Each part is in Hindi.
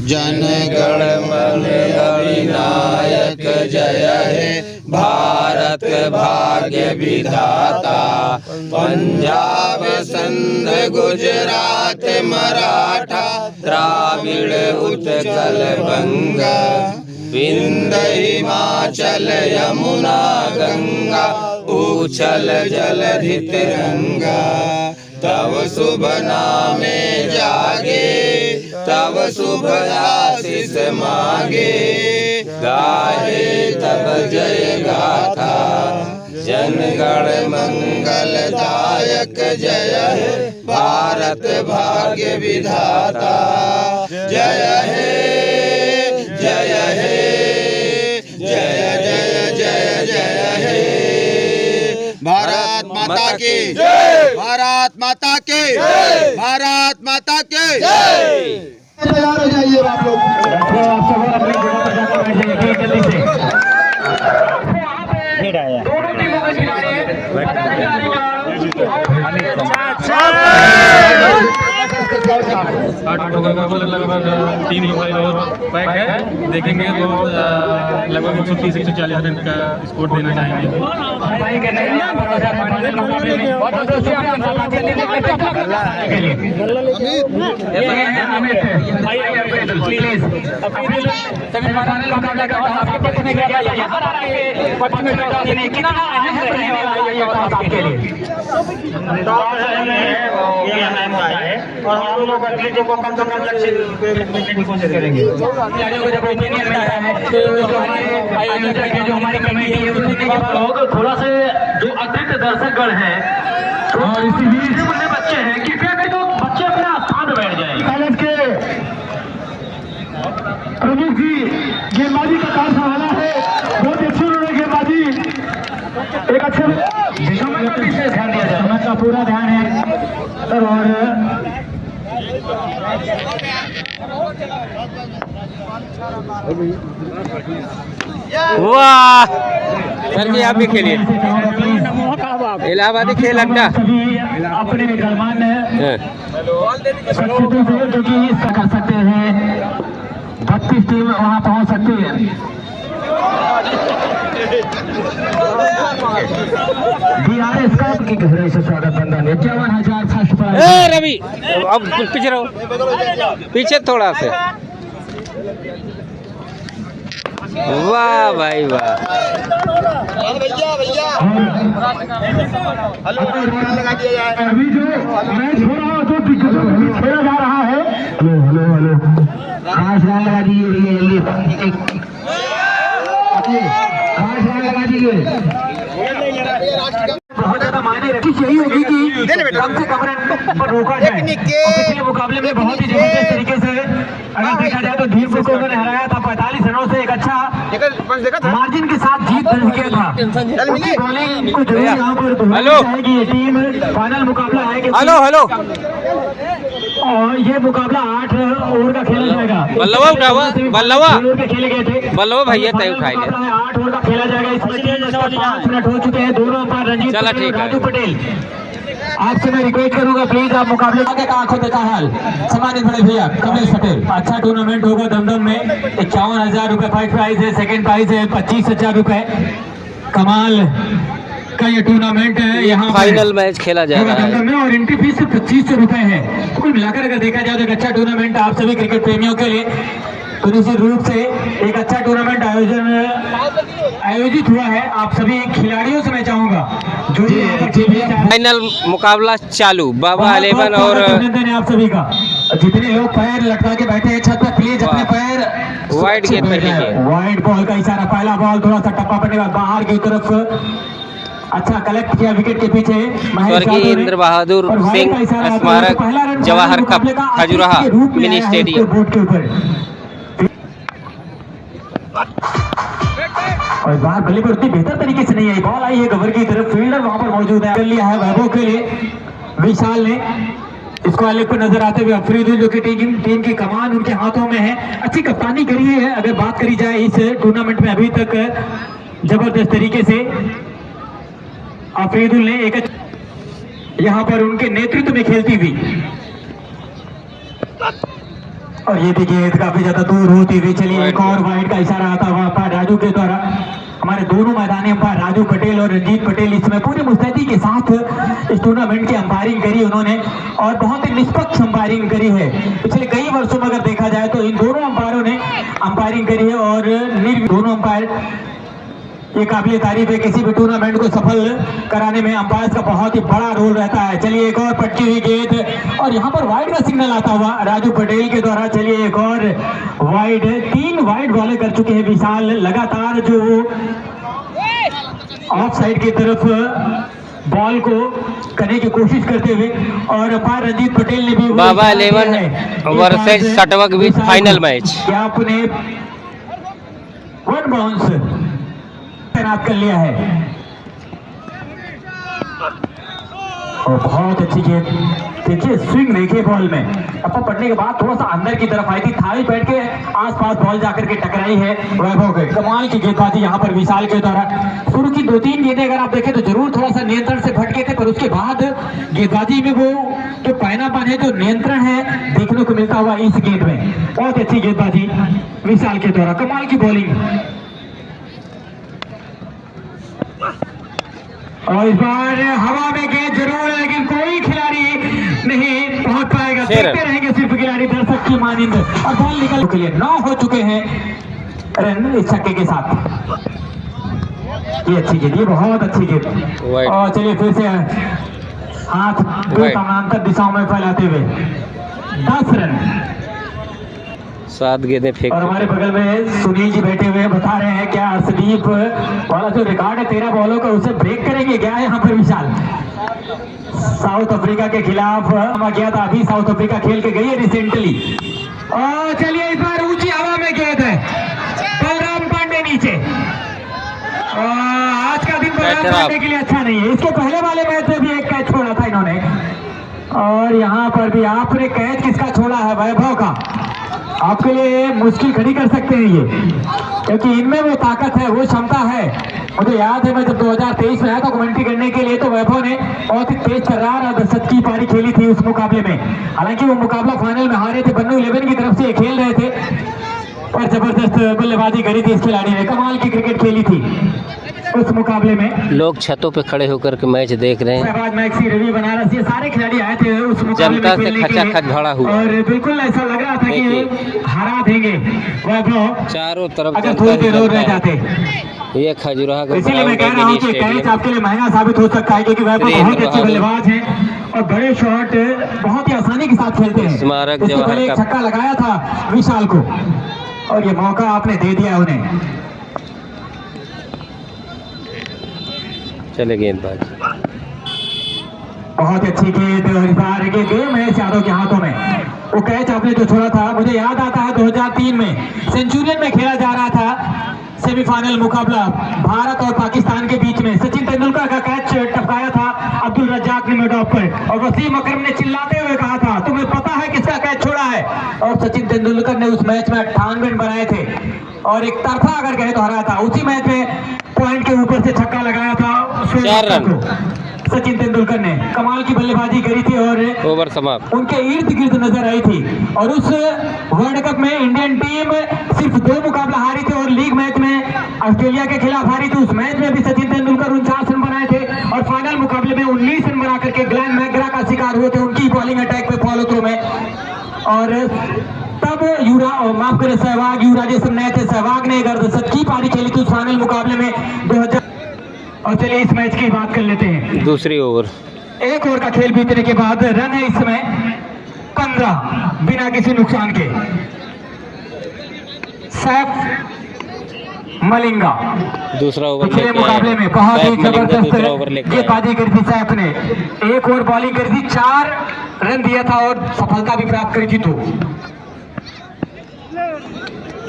जन गण मन अधिनायक जय हे भारत भाग्य विधाता। पंजाब सिंध गुजरात मराठा द्राविड़ उत्कल बंगा विंध्य हिमाचल यमुना गंगा उछल जलधि तिरंगा। तव शुभ नामे जागे तव शुभ आशीष मांगे गाहे तब जय गाथा। जन गण मंगल दायक जय हे भारत भाग्य विधाता। जय हे जय हे जय जय जय जय हे। भारत माता की जय, भारत माता की जय, भारत माता की जय। तैयार हो जाइए आप लोग। आप सब अपनी जगह पर जाकर बैठिए जल्दी से। भीड़ आया। दोनों टीमों के खिलाड़ी लगभग 3 पैक है। देखेंगे तो लगभग 130-140 रन का स्कोर देना चाहेंगे। और हम लोग एथलीटों को कम से कम लक्ष्य रखने की कोशिश करेंगे। खिलाड़ियों को जब ओपिनियन रहता है तो जो हमारे आयोजक है, जो हमारी कमेटी है, उसके लोग थोड़ा से जो अतिरिक्त दर्शकगण हैं और इसीलिए बड़े बच्चे हैं, कृपया करें तो बच्चे अपने स्थान पर बैठ जाएं। कॉलेज के प्रमुख जी गेंदबाजी का काम संभाला है, बहुत अच्छी उन्होंने गेंदबाजी एक अच्छे ध्यान दिया जाए, का पूरा ध्यान है सर। और वाह सर जी, आप भी खेलिए इलाहाबादी खेल अड्डा अपने गणमान्य जो कि कर सकते हैं। 32 टीम वहां पहुंच सकती है। DRS कप की गहराई से स्वागत बंधन 51,000 फर्स्ट प्राइज। रवि अब पीछे रहो, पीछे थोड़ा से। वाह भाई वाह। अभी जो मैच हो रहा है तो खेला जा रहा है। हेलो हेलो खास रन लगा दीजिए जल्दी, खास रन लगा दीजिए। बहुत ज्यादा मायने रखी यही होगी कि कम से कम रन पर रोका जाए। पिछले मुकाबले में बहुत ही जबरदस्त तरीके से अगर देखा जाए तो धीरपुर को उन्होंने हराया था 45 रनों से। एक अच्छा मार्जिन के साथ जीत दर्ज किया था। उनकी बॉलिंग को जरूर यहाँ पर हेलो ये टीम फाइनल मुकाबला है। हेलो हेलो और ये मुकाबला 8 ओवर का खेला जाएगा। बल्लवा उठावा, बल्लवा खेले गए थे। बल्लवा भैया तय उठाए 8 ओवर का खेला जाएगा। इसमें 5 मिनट हो चुके हैं। दोनों पर रंजीत पटेल, राजू पटेल। आपसे मैं रिक्वेस्ट करूंगा प्लीज आप मुकाबले आगे का आंखों देखा हाल सम्मानित बड़े भैया कमलेश पटेल। अच्छा टूर्नामेंट होगा दमदम में। 51,000 रुपए फर्स्ट प्राइज है, सेकंड प्राइज है 25,000 रुपए। कमाल का ये टूर्नामेंट है। यहाँ फाइनल मैच खेला जा रहा है में और एंट्री फीस 2500 रुपए है। कुल मिलाकर अगर देखा जाए तो एक अच्छा टूर्नामेंट आप सभी क्रिकेट प्रेमियों के लिए तो निश्चित रूप से एक अच्छा टूर्नामेंट आयोजित हुआ है। आप सभी खिलाड़ियों से मैं चाहूंगा जो फाइनल मुकाबला चालू। बाबा 11 और आप सभी का जितने लोग पैर लटका के बैठे हैं छत पर प्लीज अपने पैर वाइड गेंद पे कीजिए। वाइड बॉल का इशारा, पहला बॉल थोड़ा सा टप्पा पड़ने का बाहर की तरफ अच्छा कलेक्ट किया विकेट के पीछे। स्वर्गीय इंद्र बहादुर सिंह स्मारक जवाहर कप खजुराहा मिनी स्टेडियम। और बाहर बल्ले पर उतनी बेहतर तरीके से नहीं आई, बॉल आई है कवर की तरफ। फील्डर वहां पर मौजूद है। कर लिया है वैभव के लिए विशाल ने। इसको अलग पर नजर आते हुए अफरीदुल जो कि टीम की कमान उनके हाथों में है। अच्छी कप्तानी करी है। अगर बात करी जाए इस टूर्नामेंट में अभी तक जबरदस्त तरीके से अफरीदुल ने एक यहाँ पर उनके नेतृत्व में खेलती हुई और ये भी गेंद काफी ज्यादा दूर होती हुई चली। एक और वाइड का इशारा आता हुआ अंपायर राजू के द्वारा। हमारे दोनों मैदानी अंपायर राजू पटेल और रंजीत पटेल इसमें पूरी मुस्तैदी के साथ इस टूर्नामेंट की अंपायरिंग करी उन्होंने और बहुत ही निष्पक्ष अंपायरिंग करी है। पिछले कई वर्षों में अगर देखा जाए तो इन दोनों अंपायरों ने अंपायरिंग करी है और दोनों अंपायर ये काबिल तारीफ है। किसी भी टूर्नामेंट को सफल कराने में अंपायर का बहुत ही बड़ा रोल रहता है। चलिए एक और पटकी हुई गेंद और यहाँ पर वाइड का सिग्नल आता हुआ राजू पटेल के द्वारा। चलिए एक और वाइड, 3 वाइड बॉलें कर चुके हैं विशाल लगातार, जो ऑफ साइड की तरफ बॉल को करने की कोशिश करते हुए। और अंपायर रंजीत पटेल ने भी बाबा 11 वर्सेस सटवक विथ फाइनल मैच क्या आपने 1 बाउंस तैनात कर लिया है और बहुत अच्छी गेंद। देखिए स्विंग देखिए बॉल में अपा पड़ने के बाद थोड़ा सा अंदर की तरफ आई थी, थाली बैठ के आसपास बॉल जाकर के टकराई है वैभव के। कमाल की गेंदबाजी यहाँ पर विशाल के द्वारा। शुरू की 2-3 गेंदें अगर आप देखें तो जरूर थोड़ा सा नियंत्रण से भटके थे, पर उसके बाद गेंदबाजी में वो जो पैनापन है, जो नियंत्रण है, देखने को मिलता हुआ इस गेंद में। बहुत अच्छी गेंदबाजी विशाल के द्वारा, कमाल की बॉलिंग। और इस बार हवा में गेंद जरूर है लेकिन कोई खिलाड़ी नहीं पहुंच पाएगा। देखते रहेंगे सिर्फ खिलाड़ी दर्शक की मानिंद। और बॉल निकल के लिए 9 हो चुके हैं रन इस छक्के के साथ। ये अच्छी गेंद, ये बहुत अच्छी गेंद। और चलिए फिर से हाथ 2 समानांतर दिशाओं में फैलाते हुए 10 रन, 7 गेंदें फेंक। और हमारे बगल में सुनील जी बैठे हुए बता रहे हैं क्या अर्शदीप वाला जो रिकॉर्ड है 13 बॉलों का उसे ब्रेक करेंगे क्या यहाँ पर विशाल। साउथ अफ्रीका के खिलाफ गया था, अभी साउथ अफ्रीका खेल के गई है रिसेंटली। और चलिए इस बार ऊंची हवा में गेंद है, बलराम पांडे नीचे। आज का दिन बलराम पांडे के लिए अच्छा नहीं है। इसके पहले वाले मैच में भी एक कैच छोड़ा था इन्होंने और यहाँ पर भी आपने कैच किसका छोड़ा है? वैभव का। आपके लिए मुश्किल खड़ी कर सकते हैं ये, क्योंकि इनमें वो ताकत है, वो क्षमता है। मुझे याद है मैं जब 2023 में आया था कमेंट्री करने के लिए तो वैभव ने बहुत ही तेज तर्रार और 10 की पारी खेली थी उस मुकाबले में। हालांकि वो मुकाबला फाइनल में हारे थे, बन्नू 11 की तरफ से ये खेल रहे थे और जबरदस्त बल्लेबाजी करी थी इस खिलाड़ी ने, कमाल की क्रिकेट खेली थी उस मुकाबले में। लोग छतों पे खड़े होकर के मैच देख रहे हैं। शहबाज मैक्सी, रवि बनारस, ये सारे खिलाड़ी आए थे उस मुकाबले जनता में से खेलने के लिए खचाखच भरा हुआ और बिल्कुल ऐसा लग रहा था कि हरा देंगे वैभव चारों तरफ अगर थोड़ी देर और रह जाते। ये खजुराहो का इसीलिए मैं कह रहा हूँ कि कैच आपके लिए महंगा साबित हो सकता है, क्योंकि वैभव बहुत ही अच्छे बल्लेबाज हैं और बड़े शॉट बहुत ही आसानी के साथ खेलते हैं। स्मारक इससे पहले एक छक्का लगाया था विशाल को और ये मौका आपने दे दिया उन्हें। चले गेंदबाज, बहुत अच्छी गेंद और इस बार गेम है यादव के हाथों में। वो कैच आपने जो छोड़ा था मुझे याद आता है 2003 में सेंचुरियन में खेला जा रहा था सेमीफाइनल मुकाबला भारत और पाकिस्तान के बीच में। सचिन तेंदुलकर का कैच टपकाया था अब्दुल रज्जाक ने मिड ऑफ पर और वसीम अकरम ने चिल्लाते हुए कहा था तुम्हें पता है किसका कैच छोड़ा है? और सचिन तेंदुलकर ने उस मैच में 58 रन बनाए थे और एक तरफा अगर कहे तो हरा था। उसी मैच में पॉइंट के ऊपर से छक्का लगाया था 4 रन सचिन तेंदुलकर ने, कमाल की बल्लेबाजी करी थी और ओवर समाप्त। उनके इर्द गिर्द नजर आई थी। और उस वर्ल्ड कप में इंडियन टीम सिर्फ 2 मुकाबला हारी थी और लीग मैच में ऑस्ट्रेलिया के खिलाफ हारी थी। उस मैच में भी सचिन तेंदुलकर 49 रन बनाए थे और फाइनल मुकाबले में 19 रन बना करके ग्लैन मैकग्रा का शिकार हुए थे उनकी बॉलिंग अटैक पे फॉलो थ्रू में। और तब माफ करें सहवाग, युवराजेश्वर नए थे, सहवाग ने 10 की पारी खेली थी उस फाइनल मुकाबले में 2000। और चलिए इस मैच की बात कर लेते हैं। दूसरी ओवर, 1 ओवर का खेल बीतने के बाद रन है इस समय 15 बिना किसी नुकसान के। सैफ मलिंगा दूसरा ओवर पिछले मुकाबले में बहुत ही जबरदस्त गेंदबाजी करी थी सैफ ने। 1 ओवर बॉलिंग करी थी, 4 रन दिया था और सफलता भी प्राप्त करी थी। तो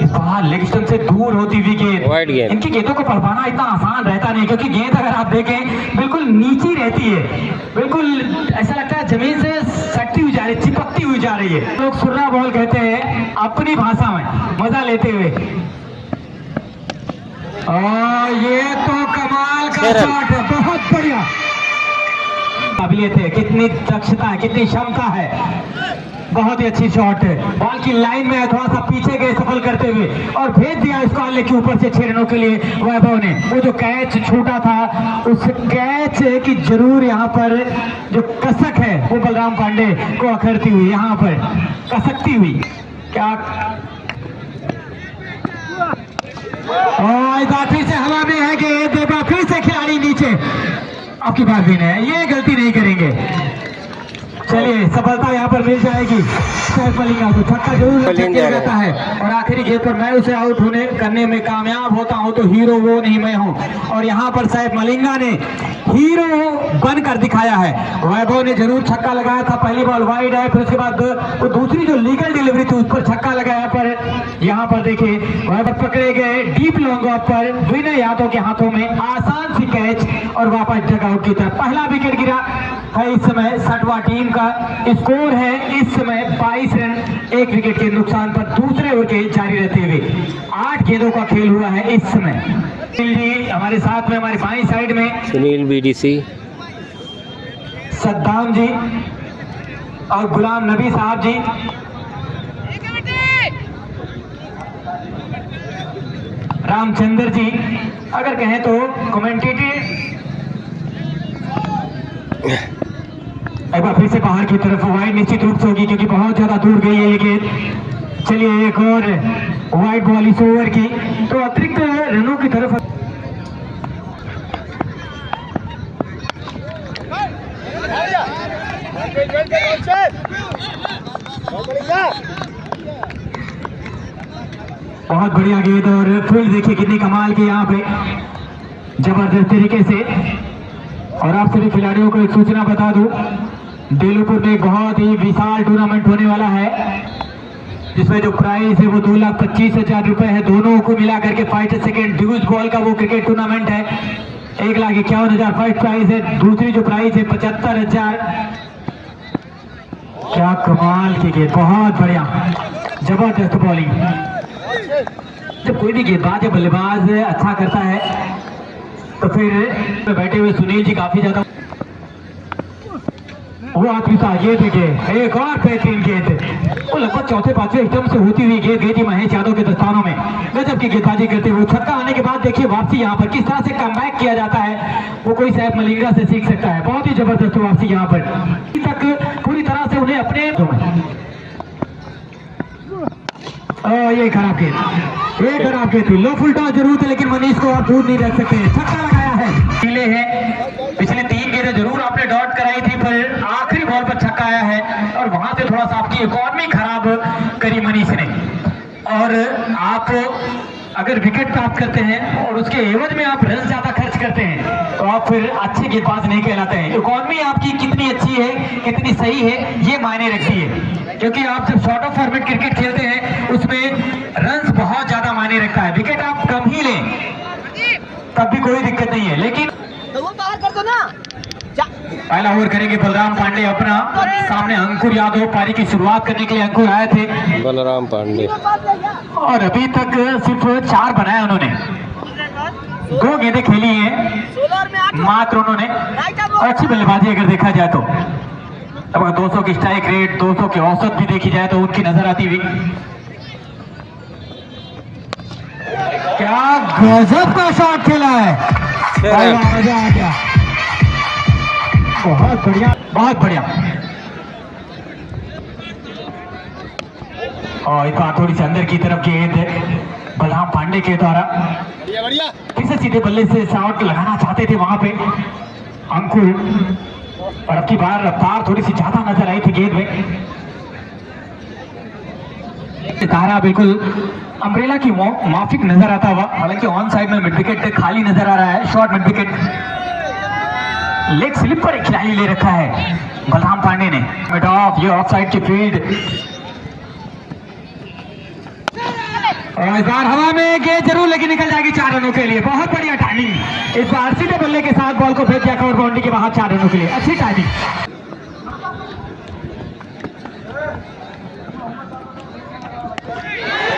इस बार लेग स्टंप से दूर होती हुई वाइड गेंद। गेंद। इनकी गेंदों को पढ़ पाना इतना आसान रहता नहीं, क्योंकि गेंद अगर आप देखें बिल्कुल नीची रहती है, बिल्कुल ऐसा लगता है जमीन से सटती हुई जा रही है, चिपकती हुई जा रही है। लोग सुर्रा बॉल कहते हैं अपनी भाषा में, मजा लेते हुए। और ये तो कमाल का शॉट है, बहुत बढ़िया काबिलियत है, कितनी दक्षता है, कितनी क्षमता है। बहुत ही अच्छी शॉट है, बॉल की लाइन में थोड़ा सा पीछे गए सफल करते हुए और भेज दिया इसको आले के ऊपर से 6 रनों के लिए वैभव ने। वो जो कैच छूटा था उस कैच की जरूर यहाँ पर जो कसक है वो बलराम पांडे को अखरती हुई, यहाँ पर कसकती हुई क्या। और इस बार फिर से हवा में है गेंद, एक बार फिर से खिलाड़ी नीचे। अब की बार भी नहीं, ये गलती नहीं करेंगे। चलिए सफलता यहाँ पर मिल जाएगी सैफ मलिंगा को, छक्का जरूर रहता है और आखिरी गेंद पर मैं उसे आउट होने करने में कामयाब होता हूँ तो हीरो वो नहीं मैं हूँ। और यहाँ पर सैफ मलिंगा ने हीरो बनकर दिखाया है। वैभव ने जरूर छक्का लगाया था, पहली बॉल वाइड है, फिर उसके बाद वो दूसरी जो लीगल डिलीवरी थी उस पर छक्का लगाया। पर यहाँ पर देखिए वैभव पकड़े गए डीप लॉन्ग ऑफ पर विनय यादव के हाथों में आसान सी कैच और वापस डगआउट की तरफ। पहला विकेट गिरा है इस समय सटवा टीम का। स्कोर है इस समय 22 रन 1 विकेट के नुकसान पर दूसरे ओवर के जारी रहते हुए 8 गेंदों का खेल हुआ है इस समय। जी हमारे साथ में हमारे बाईं साइड में सुनील बीडीसी, सद्दाम जी और गुलाम नबी साहब जी। रामचंद्र जी अगर कहें तो कमेंटेटर। एक बार फिर से बाहर की तरफ वाइड निश्चित रूप से होगी क्योंकि बहुत ज्यादा दूर गई है ये गेंद। चलिए एक और वाइड बॉल इस ओवर की तो अतिरिक्त रनों की तरफ। बहुत बढ़िया गेंद और फील्ड देखिए कितनी कमाल की यहाँ पे जबरदस्त तरीके से। और आप सभी खिलाड़ियों को एक सूचना बता दूं, बेलूपुर में बहुत ही विशाल टूर्नामेंट होने वाला है जिसमें जो प्राइज है वो 2,25,000 रुपए है। दोनों को मिला करके फर्स्ट सेकेंड ड्यूज बॉल का वो क्रिकेट टूर्नामेंट है। 1,51,000 फर्स्ट प्राइज है, दूसरी जो प्राइज है 75,000। क्या कमाल की गेंद, बहुत बढ़िया जबरदस्त बॉलिंग। जब कोई भी गेंदबाज या बल्लेबाज अच्छा करता है तो फिर बैठे हुए सुनील जी काफी ज्यादा वो आदमी था। ये देखिए एक और बेहतरीन गेंद, वो लगभग चौथे पांचवें एकदम से होती हुई गेंद गई थी महेश यादव के दस्तानों में। गजब की गेंदबाजी करते हुए छक्का आने के बाद देखिए वापसी यहाँ पर किस तरह से कमबैक किया जाता है वो कोई सैफ मलिंगा से सीख सकता है। बहुत ही जबरदस्त वापसी यहाँ पर, अभी तक पूरी तरह से उन्हें अपने ये खराब गेंद, ये खराब गेंद थी। लो फुल टॉस जरूर थे लेकिन मनीष को आप दूर नहीं रख सकते। छक्का लगाया है, पीले है। पिछले 3 गेंदें जरूर आपने डॉट कराई थी पर आखिरी बॉल पर छक्का आया है और वहां से थोड़ा सा आपकी इकॉनमी खराब करी मनीष ने। और आप अगर विकेट प्राप्त करते हैं और उसके एवज में आप रन ज्यादा खर्च करते हैं तो आप फिर अच्छे गेंदबाज नहीं कहलाते हैं। इकॉनमी आपकी कितनी अच्छी है, कितनी सही है, ये मायने रखती है क्योंकि आप जब शॉर्ट ऑफ फॉर्मेट क्रिकेट खेलते हैं उसमें रन्स बहुत ज्यादा मायने रखता है। विकेट आप कम ही लें तब भी कोई दिक्कत नहीं है, लेकिन तो वो बाहर कर दो ना। पहला ओवर करेंगे बलराम पांडे अपना। सामने अंकुर यादव पारी की शुरुआत करने के लिए अंकुर आए थे बलराम पांडे, और अभी तक सिर्फ 4 बनाए उन्होंने। 2 गेंदें खेली हैं मात्र उन्होंने। अच्छी बल्लेबाजी अगर देखा जाए तो अब 200 की स्ट्राइक रेट, 200 की औसत भी देखी जाए तो उनकी नजर आती हुई। क्या गजब का शॉट खेला है, मजा आ गया, बहुत बढ़िया बहुत बढ़िया। और एक बार थोड़ी सी अंदर की तरफ गेंद बलराम पांडे के द्वारा फिर से सीधे बल्ले से शॉट लगाना चाहते थे वहां पे अंकुर, और अब की बार रफ्तार थोड़ी सी ज्यादा नजर आई थी गेंद में। तारा बिल्कुल अम्ब्रेला की माफिक नजर आता हुआ, हालांकि ऑन साइड में मिड विकेट खाली नजर आ रहा है। Short mid wicket leg slip पर खिलाड़ी ले रखा है बलराम पांडे ने। मिड ऑफ, ये ऑफ साइड की फील्ड और इस बार हवा में गेंद जरूर लेके निकल जाएगी 4 रनों के लिए। बहुत बढ़िया टाइमिंग, इस बार सीधे बल्ले के साथ बॉल को भेज दिया कवर बाउंड्री के बाहर 4 रनों के लिए। अच्छी टाइमिंग।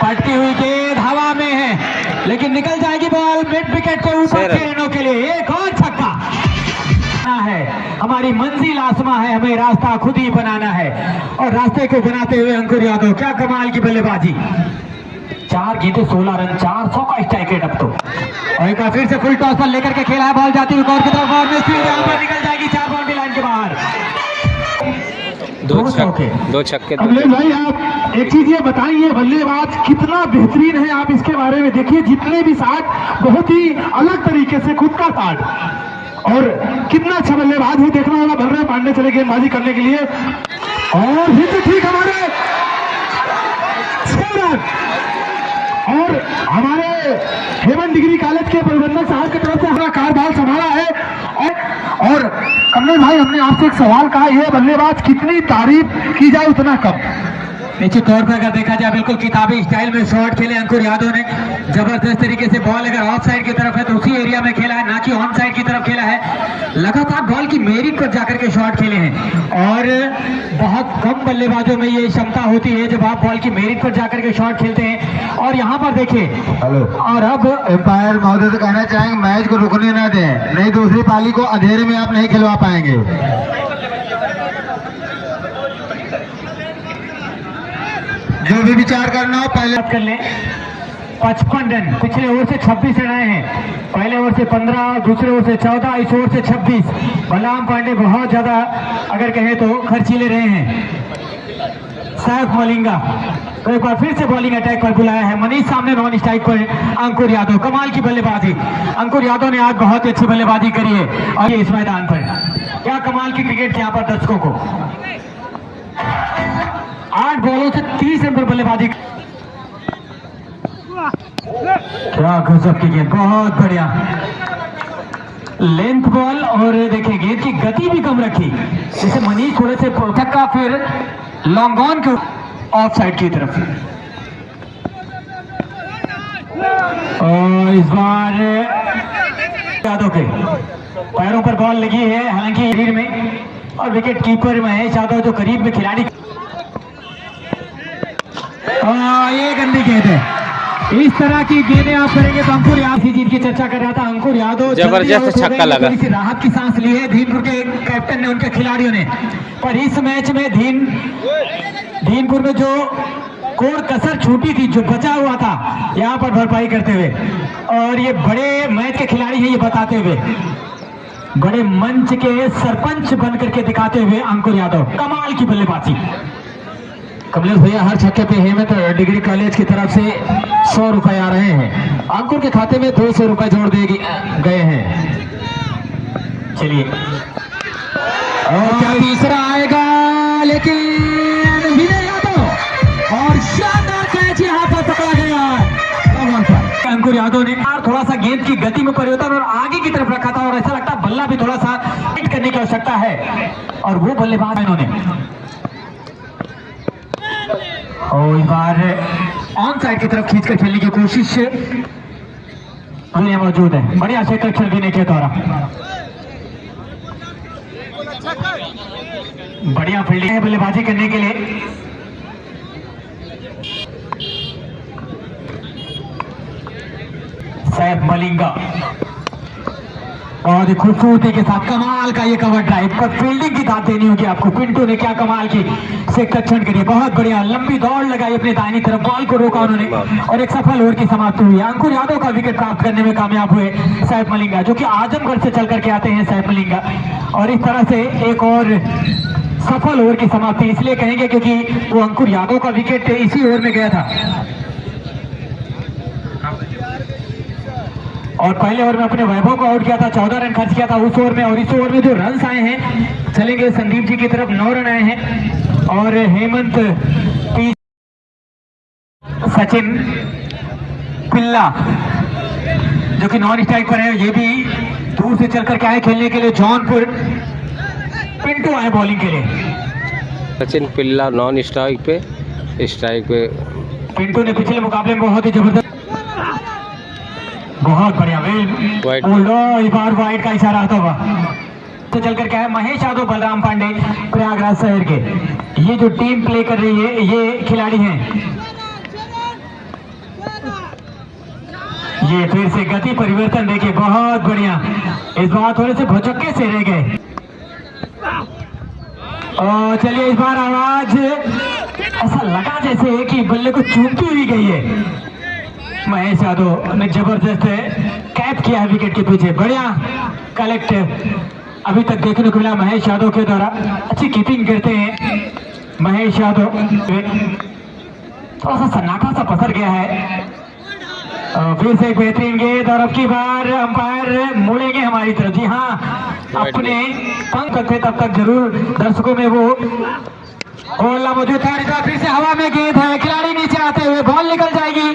पटकी हुई गेंद हवा में है लेकिन निकल जाएगी बॉल मिड विकेट के ऊपर 6 रनों के लिए। एक और छक्का है हमारी मंजिल आसमां है, हमें रास्ता खुद ही बनाना है। और रास्ते को बनाते हुए अंकुर यादव, क्या कमाल की बल्लेबाजी। 4 गेंदे 16 रन, 400 का स्ट्राइक रेट अब तो। और एक बार फिर से फुल टॉस पर लेकर के खेला है, बॉल जाती हुई गौर की तरफ और मिस फील्ड, यहाँ पर निकल जाएगी 4 बाउंड्री लाइन के बाहर। 2 छक्के। कमलेश भाई, आप एक चीज ये बताइए, बल्लेबाज कितना बेहतरीन है, आप इसके बारे में देखिए। जितने भी शॉट बहुत ही अलग तरीके से, खुद का शॉट, और कितना अच्छा बल्लेबाज है। देखना होगा बलराम पांडे चले गेंदबाजी करने के लिए, और हिट ठीक हमारे 6 रन। और हमारे हेमंत डिग्री कॉलेज के प्रबंधक साहब की तरफ से अपना कार्यभार संभाला है। और कमलेश भाई, हमने आपसे एक सवाल कहा, यह बल्लेबाज कितनी तारीफ की जाए उतना कम। निश्चित तौर पर अगर देखा जाए बिल्कुल किताबी स्टाइल में शॉट खेले अंकुर यादव ने। जबरदस्त तरीके से बॉल अगर ऑफ साइड की तरफ है तो उसी एरिया में खेला है, ना कि ऑन साइड की तरफ खेला है। लगातार बॉल की मेरिट पर जाकर के शॉट खेले हैं, और बहुत कम बल्लेबाजों में ये क्षमता होती है जब आप बॉल की मेरिट पर जाकर के शॉट खेलते हैं। और यहाँ पर देखिए, और अब एम्पायर महोदय से कहना चाहेंगे मैच को रुकने ना दें, नहीं दूसरी पाली को अंधेरे में आप नहीं खिलवा पाएंगे। जो भी विचार करना हो पहले कर ले। 55 रन, पिछले ओवर से 26 रन आए हैं। पहले ओवर से 15, दूसरे ओवर से 14, इस ओवर से 26। बलराम पांडे बहुत ज्यादा अगर कहे तो खर्चीले रहे हैं। सैफ मलिंगा तो एक बार फिर से बॉलिंग अटैक पर बुलाया है। मनीष सामने नॉन स्ट्राइक पर अंकुर यादव, कमाल की बल्लेबाजी। अंकुर यादव ने आज बहुत अच्छी बल्लेबाजी करी है, और ये इस मैदान पर क्या कमाल की क्रिकेट यहाँ पर दर्शकों को। 8 बॉलों से 30 रन पर बल्लेबाजी। क्या गजब की गेंद, बहुत बढ़िया लेंथ बॉल। और देखिए गेंद की गति भी कम रखी, जैसे मनीष थोड़े से छक्का, फिर लॉन्ग ऑन के ऑफ साइड की तरफ। और इस बार यादव के पैरों पर बॉल लगी है, हालांकि शरीर में, और विकेट कीपर महेश यादव जो करीब में खिलाड़ी। ये गंदी गेंद है। इस तरह की गेंदें आप करेंगे तो अंकुर यादव जीत की चर्चा कर रहा था। अंकुर यादव जबरदस्त छक्का लगा, थोड़ी सी राहत की सांस ली है धीनपुर के कैप्टन ने, उनके खिलाड़ियों ने। पर इस मैच में धीनपुर में जो कोर कसर छूटी थी, जो बचा हुआ था, यहाँ पर भरपाई करते हुए, और ये बड़े मैच के खिलाड़ी हैं ये बताते हुए, बड़े मंच के सरपंच बन करके दिखाते हुए अंकुर यादव, कमाल की बल्लेबाजी। कमलेश भैया, हर छक्के पे हेमंत डिग्री कॉलेज की तरफ से 100 रुपए आ रहे हैं, अंकुर के खाते में 200 रुपए जोड़ दिए गए हैं। चलिए, और क्या तीसरा आएगा, लेकिन विनय यादव, और शानदार कैच यहाँ पर पकड़ा गया अंकुर यादव ने। थोड़ा सा गेंद की गति में परिवर्तन और आगे की तरफ रखा था, और ऐसा लगता है बल्ला भी थोड़ा सा हिट करने की आवश्यकता है, और वो बल्लेबाज इन्होंने। और इस बार ऑन साइड की तरफ खींचकर खेलने की कोशिश मौजूद है। बढ़िया से कक्षण देने के द्वारा बढ़िया फील्डिंग है बल्लेबाजी करने के लिए। सैफ मलिंगा और खूबसूरती के साथ कमाल का ये कवर ड्राइव, पर फील्डिंग की दाद देनी होगी आपको। पिंटू ने क्या कमाल की से कक्षण करी, बहुत बढ़िया लंबी दौड़ लगाई अपने दाहिनी तरफ, बॉल को रोका उन्होंने, और एक सफल ओवर की समाप्ति हुई। अंकुर यादव का विकेट प्राप्त करने में कामयाब हुए सैफ मलिंगा, जो कि आजमगढ़ से चल करके आते हैं सैफ मलिंगा। और इस तरह से एक और सफल ओवर की समाप्ति इसलिए कहेंगे क्योंकि वो अंकुर यादव का विकेट इसी ओवर में गया था, और पहले ओवर में अपने वैभव को आउट किया था, 14 रन खर्च किया था उस ओवर में। और इस ओवर में जो रन आए हैं, चलेंगे संदीप जी की तरफ, 9 रन आए हैं, और हेमंत पी, सचिन पिल्ला जो कि नॉन स्ट्राइक पर है, ये भी दूर से चल करके आए खेलने के लिए। जौनपुर पिंटू आए बॉलिंग के लिए। सचिन पिल्ला नॉन स्ट्राइक पे, स्ट्राइक पे पिंटू ने पिछले मुकाबले में बहुत ही जबरदस्त, बहुत बढ़िया इस बार वाइड का इशारा आता हुआ तो चल कर क्या है। महेश यादव, बलराम पांडे, प्रयागराज शहर के ये जो टीम प्ले कर रही है, ये खिलाड़ी हैं। ये फिर से गति परिवर्तन देखिए, बहुत बढ़िया। इस बार थोड़े से भुचक्के से रह गए। और चलिए इस बार आवाज ऐसा लगा जैसे कि बल्ले को चूमती हुई गई है। महेश यादव ने जबरदस्त कैच किया है विकेट के पीछे, बढ़िया कलेक्ट अभी तक देखने को मिला महेश यादव के द्वारा। अच्छी कीपिंग करते हैं महेश यादव। थोड़ा सा सन्नाटा सा पसर गया है। फिर से एक बेहतरीन गेंद और अब की बार अंपायर मुड़ेंगे हमारी तरफ। जी हाँ, अपने पंख थे तब तक जरूर दर्शकों में वो गोला मौजूद था। फिर से हवा में गेंद है, खिलाड़ी नीचे आते हुए बॉल निकल जाएगी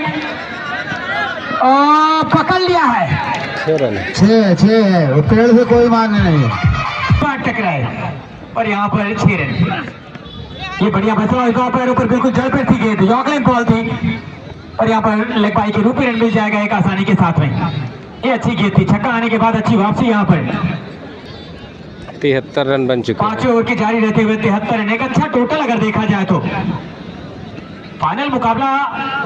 और पकड़ लिया है। छह है, पेड़ से कोई मारने नहीं। बात टकराए और यहाँ पर 6 रन। ये बढ़िया फैसला हुआ, पैरों पर बिल्कुल जड़ पर थी गेंद, यॉर्कलैंड बॉल थी और यहाँ पर लेग बाई के रूप में रन मिल जाएगा एक आसानी के साथ में। ये अच्छी गेंद थी, छक्का आने के बाद अच्छी वापसी यहाँ पर। 73 रन बन चुके। 5 ओवर की जारी रहते हुए 73 रन, एक अच्छा टोटल अगर देखा जाए तो। फाइनल मुकाबला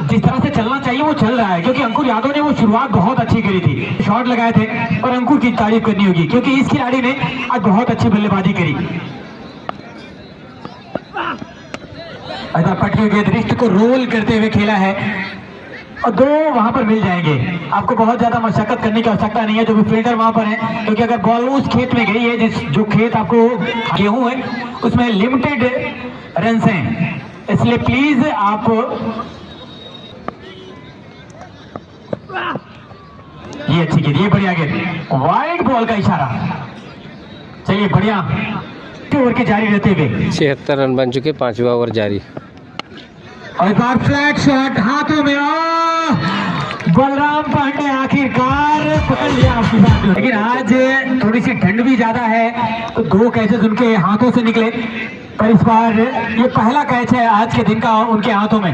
जिस तरह से चलना चाहिए वो चल रहा है, क्योंकि अंकुर यादव ने वो शुरुआत बहुत अच्छी करी थी, शॉट लगाए थे और अंकुर की तारीफ करनी होगी क्योंकि इस खिलाड़ी ने आज बहुत अच्छी बल्लेबाजी करी। पटकी गेंद रिस्ट को रोल करते हुए खेला है और 2 वहां पर मिल जाएंगे। आपको बहुत ज्यादा मशक्कत करने की आवश्यकता नहीं है, जो भी फील्डर वहां पर है, क्योंकि अगर बॉल उस खेत में गई है जो खेत आपको गेहूं है उसमें लिमिटेड रन हैं, इसलिए प्लीज आप ये अच्छी गेंद, ये बढ़िया गेंद, वाइड बॉल का इशारा। चलिए बढ़िया ओवर के जारी रहते हुए 76 रन बन चुके, 5वां ओवर जारी। और एक बार फ्लैट शॉट हाथों में, बलराम पांडे आखिरकार पकड़ लिया आपकी बात। लेकिन आज थोड़ी सी ठंड भी ज्यादा है तो 2 कैचेस उनके हाथों से निकले, पर इस बार ये पहला कैच है आज के दिन का उनके हाथों में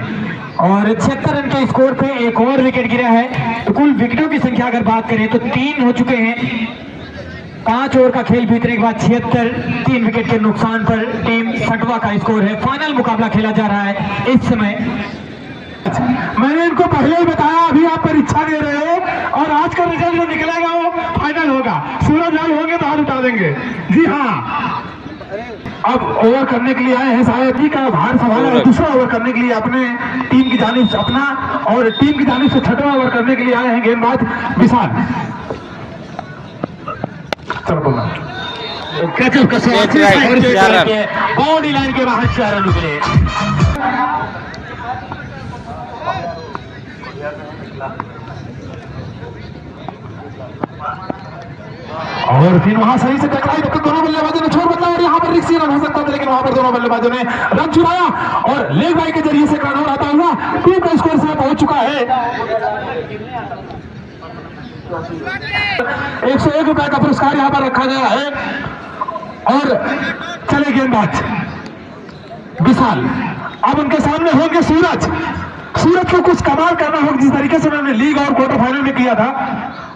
और 76 रन के स्कोर पे एक और विकेट गिरा है। तो कुल विकेटों की संख्या अगर बात करें तो 3 हो चुके हैं। 5 ओवर का खेल बीतने के बाद 76, 3 विकेट के नुकसान पर टीम 60वां का स्कोर है। फाइनल मुकाबला खेला जा रहा है इस समय। मैंने इनको पहले ही बताया, अभी आप परीक्षा दे रहे हो और आज का रिजल्ट जो निकलेगा वो फाइनल होगा। सूरज लाल होंगे तो हाथ उठा देंगे। जी हाँ, अब ओवर करने के लिए आए हैं शायद जी का भार संभाला है, दूसरा ओवर करने के लिए अपने टीम की जानिब से अपना और टीम की जानिब से 6वां ओवर करने के लिए आए हैं गेंदबाज विशाल। बॉडी लाइन के बाहर 4 रन निकले। और फिर वहां सही से टकराई, तो दोनों बल्लेबाजों ने छोड़ बदला और यहाँ पर रिक्सी रन हो सकता था, लेकिन वहां पर दोनों बल्लेबाजों ने रन चुराया और लेग बाई के जरिए से रन आउट आता हुआ 2 का स्कोर से पहुंच चुका है। 101 रुपए का पुरस्कार यहाँ पर रखा गया है और चले गेंदबाज विशाल। अब उनके सामने होंगे सूरज। सूरज को कुछ कमाल करना होगा जिस तरीके से उन्होंने लीग और क्वार्टर फाइनल में किया था।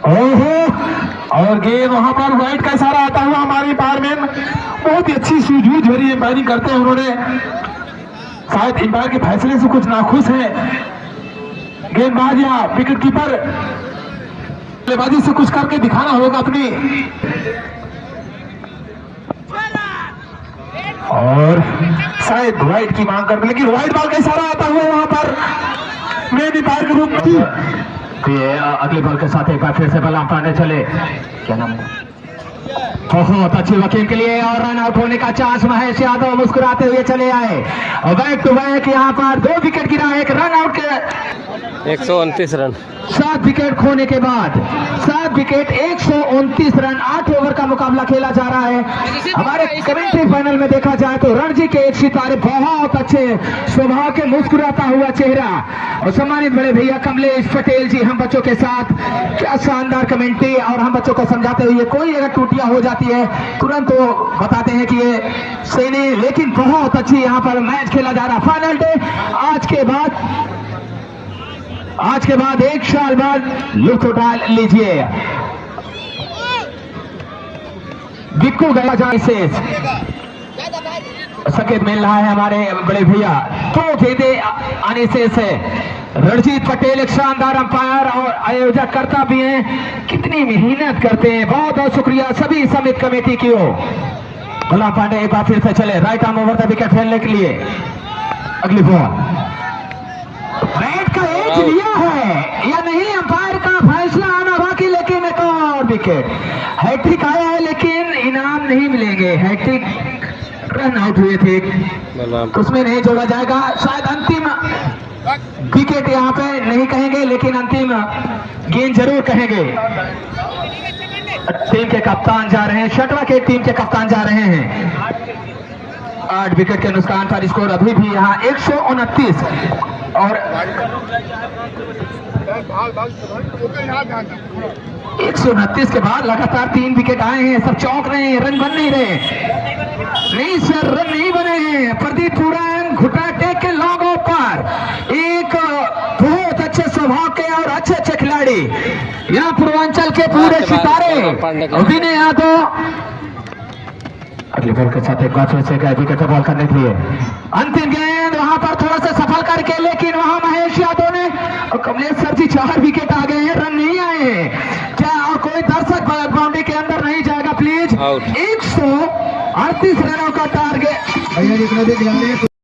ओहो, और गेंद वहां पर वाइड का इशारा आता हुआ हमारे पारमैन बहुत ही अच्छी सूझबूझ भरी एम्पायरिंग करते हैं उन्होंने। शायद एम्पायर के फैसले से कुछ नाखुश है गेंदबाज या विकेट कीपर, बल्लेबाजी से कुछ करके दिखाना होगा अपनी। और शायद वाइड की मांग कर, लेकिन वाइड बॉल का इशारा आता हुआ वहां पर मेन एम्पायर के रूप में। अगले बॉल के साथ एक बार फिर से बलराम पांडे चले, क्या नाम है, बहुत अच्छी वकील के लिए और रन आउट होने का चांस। महेश यादव मुस्कुराते हुए चले आए और बैक टू बैक यहाँ पर 2 विकेट गिरा, एक रन आउट के 129 रन। 7 विकेट खोने के बाद 7 विकेट 129 रन। 8 ओवर का मुकाबला खेला जा रहा है। हमारे कमेंट्री फाइनल में देखा जाए तो रणजी के एक सितारे, बहुत अच्छे स्वभाव के, मुस्कुराता हुआ चेहरा और सम्मानित बड़े भैया कमलेश पटेल जी हम बच्चों के साथ। क्या शानदार कमेंट्री, और हम बच्चों को समझाते हुए कोई अगर त्रुटियां हो जाती है तुरंत वो बताते हैं कि ये सही नहीं, लेकिन बहुत अच्छी यहाँ पर मैच खेला जा रहा है। फाइनल डे आज के बाद 1 साल बाद लुत्फ उठा लीजिए। बिक्कू गया जाए से संकेत मिल रहा है हमारे बड़े भैया, तो गेंदे आने से रणजीत पटेल एक शानदार अंपायर और आयोजक करता भी हैं, कितनी मेहनत करते हैं। बहुत बहुत शुक्रिया सभी समिति कमेटी की ओर। गुलाम पांडे एक बार फिर से चले, right arm over the wicket खेलने के लिए। अगली बॉल, बैट का एज लिया है या नहीं, अंपायर का फैसला आना बाकी, लेकिन एक और विकेट। हैट्रिक आया है लेकिन इनाम नहीं मिलेंगे। हैट्रिक रन आउट हुए थे, उसमें नहीं जोड़ा जाएगा। शायद अंतिम विकेट यहाँ पे नहीं कहेंगे, लेकिन अंतिम गेंद जरूर कहेंगे। टीम के कप्तान जा रहे हैं, शटवा के टीम के कप्तान जा रहे हैं। 8 विकेट के नुकसान पर स्कोर अभी भी यहाँ 129 और 129 के बाद लगातार 3 विकेट आए हैं। सब चौंक रहे हैं, रन बन नहीं रहे। नहीं सर, रन नहीं बने हैं। प्रदीप पुरान घुटा टेक के लॉन्ग पर एक बहुत अच्छे स्वभाव के और अच्छे खिलाड़ी, यहाँ पूर्वांचल के पूरे सितारे विनय यादव अगले बॉल के साथ एक बार फिर से विकेट बॉल करने के लिए। अंतिम गेंद वहां पर थोड़ा सा सफल करके, लेकिन वहां महेश यादव ने और कमलेश सर जी 4 विकेट आ गए हैं, रन नहीं आए हैं। क्या और कोई दर्शक बाउंड्री के अंदर नहीं जाएगा प्लीज। 138 रनों का टारगेट।